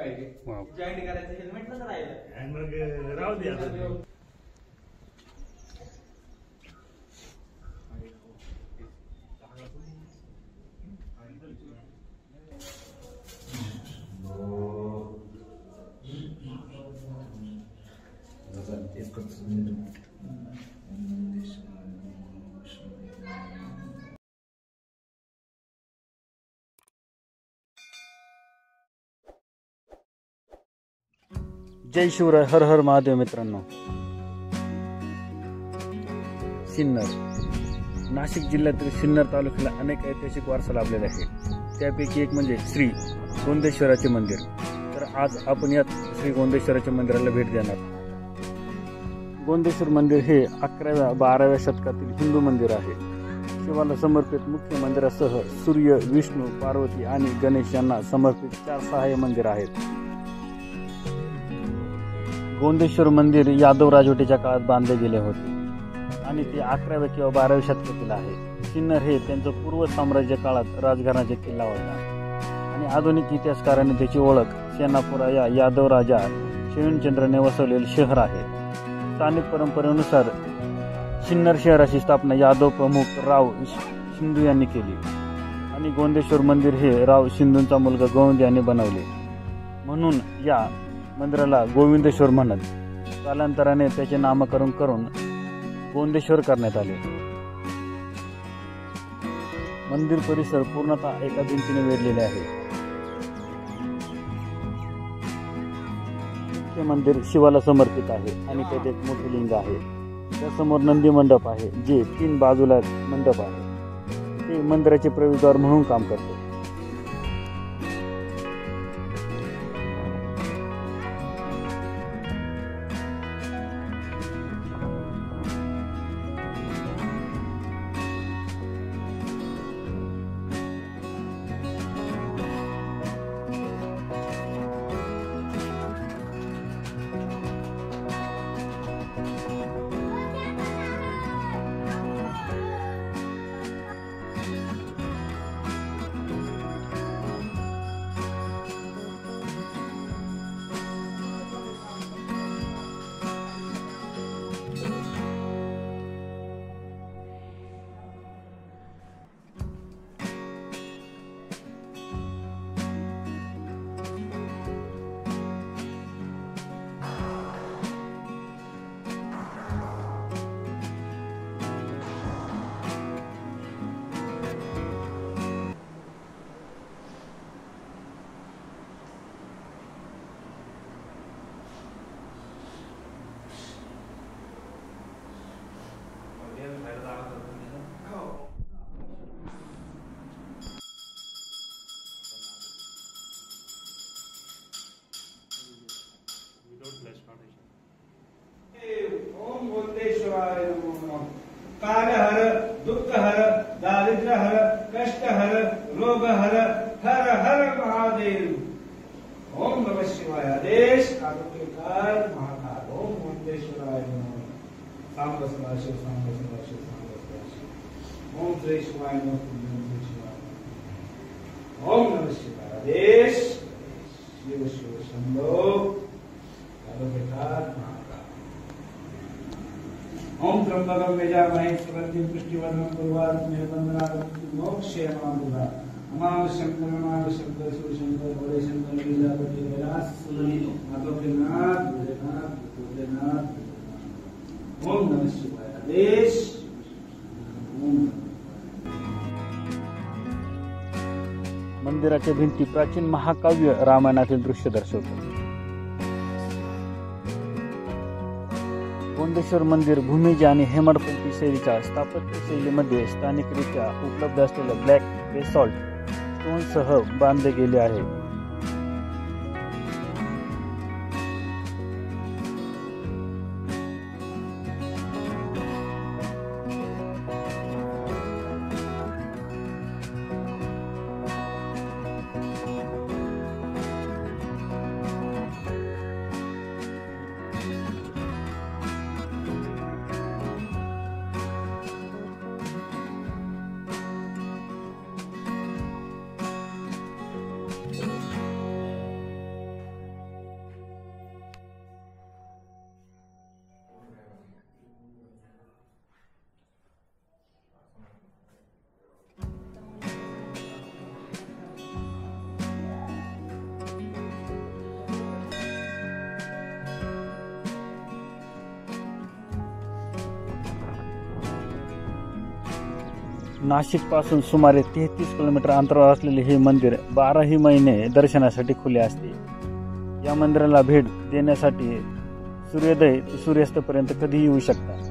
पाहिजे. जॉईंट करायचं हेल्मेट नंतर राहिलं आणि मग राहू दे आता. जय शिवराय, हर हर महादेव. मित्रांनो, सिन्नर नाशिक जिल्ह्यातील सिन्नर तालुक्याला अनेक ऐतिहासिक वारसा लाभलेला आहे. त्यापैकी एक म्हणजे श्री गोंदेश्वराचे मंदिर. तर आज आपण यात श्री गोंदेश्वराच्या मंदिराला भेट देणार. गोंदेश्वर मंदिर हे 11व्या-12व्या शतकातील हिंदू मंदिर आहे. शिवाला समर्पित मुख्य मंदिरासह सूर्य, विष्णू, पार्वती आणि गणेश यांना समर्पित 4 सहाय्य मंदिर आहेत. गोंदेश्वर मंदिर यादव राजवटीच्या काळात बांधले गेले होते आणि ते 11व्या किंवा 12व्या शतकातील आहे. सिन्नर हे त्यांचं पूर्व साम्राज्य काळात राजघराण्याचा किल्ला होता आणि आधुनिक इतिहासकारांनी त्याची ओळख सेनापुरा या यादव राजा शिवचंद्रने वसवलेले शहर आहे. स्थानिक परंपरेनुसार सिन्नर शहराची स्थापना यादव प्रमुख राव सिंधू यांनी केली आणि गोंदेश्वर मंदिर हे राव सिंधूंचा मुलगा गोविंद यांनी बनवले. म्हणून या मंदिराला गोविंदेश्वर म्हणत कालांतराने त्याचे नामकरण करून गोंदेश्वर करण्यात आले. मंदिर परिसर पूर्णतः एका भिंतीने वेढलेले आहे. हे मंदिर शिवाला समर्पित आहे आणि त्यात एक मोठे लिंग आहे. त्यासमोर नंदी मंडप आहे जे 3 बाजूला मंडप आहे. ते मंदिराचे प्रवेशद्वार म्हणून काम करते. ओम गोंदेश्वराय नमः. कालहर, दुःखहर, दारिद्र्यहर, कष्टहर, रोगहर, हर हर महादेव. ओम नमः शिवाय. आदेश आरोग्यकार महाकाल. ओम गोंदेश्वराय नमः. सांब सदाशिव, सांब सदाशिव, सांब सदाशिव. ओम श्री शिवाय नमः. ओम नमः शिवाय. आदेश शिव शिव शंभो आरोग्यकार महाकाल. ओम त्र्यंबकं यजामहे सुगन्धिं पुष्टिवर्धनं उर्वारुकमिव बन्धनात् मोक्षयेमामृता. नमामि शंकर, नमामि शंकर, शिवशंकर, भोलेशंकर, लीलापति, कैलास माधवनाथ, भोलेनाथ, भोलेनाथ. ओम नमः शिवाय. आदेश. मंदिराच्या भिंती प्राचीन महाकाव्य रामायणातील दृश्य दर्शवतात. गोंदेश्वर मंदिर भूमिज आणि हेमाडपंथी शैलीच्या स्थापत्य शैलीमध्ये स्थानिकरित्या उपलब्ध असलेल्या ब्लॅक बेसॉल्ट स्टोनसह बांधले गेले आहे. नाशिकपासून सुमारे 33 किलोमीटर अंतरावर असलेले हे मंदिर 12ही महिने दर्शनासाठी खुले असते. या मंदिराला भेट देण्यासाठी सूर्योदय ते सूर्यास्तपर्यंत कधीही येऊ शकता.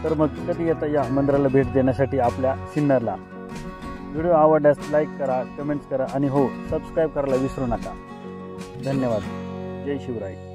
तर मग कधी येता या मंदिराला भेट देण्यासाठी आपल्या सिन्नरला. व्हिडिओ आवडल्यास लाईक करा, कमेंट्स करा आणि हो सबस्क्राईब करायला विसरू नका. धन्यवाद. जय शिवराय.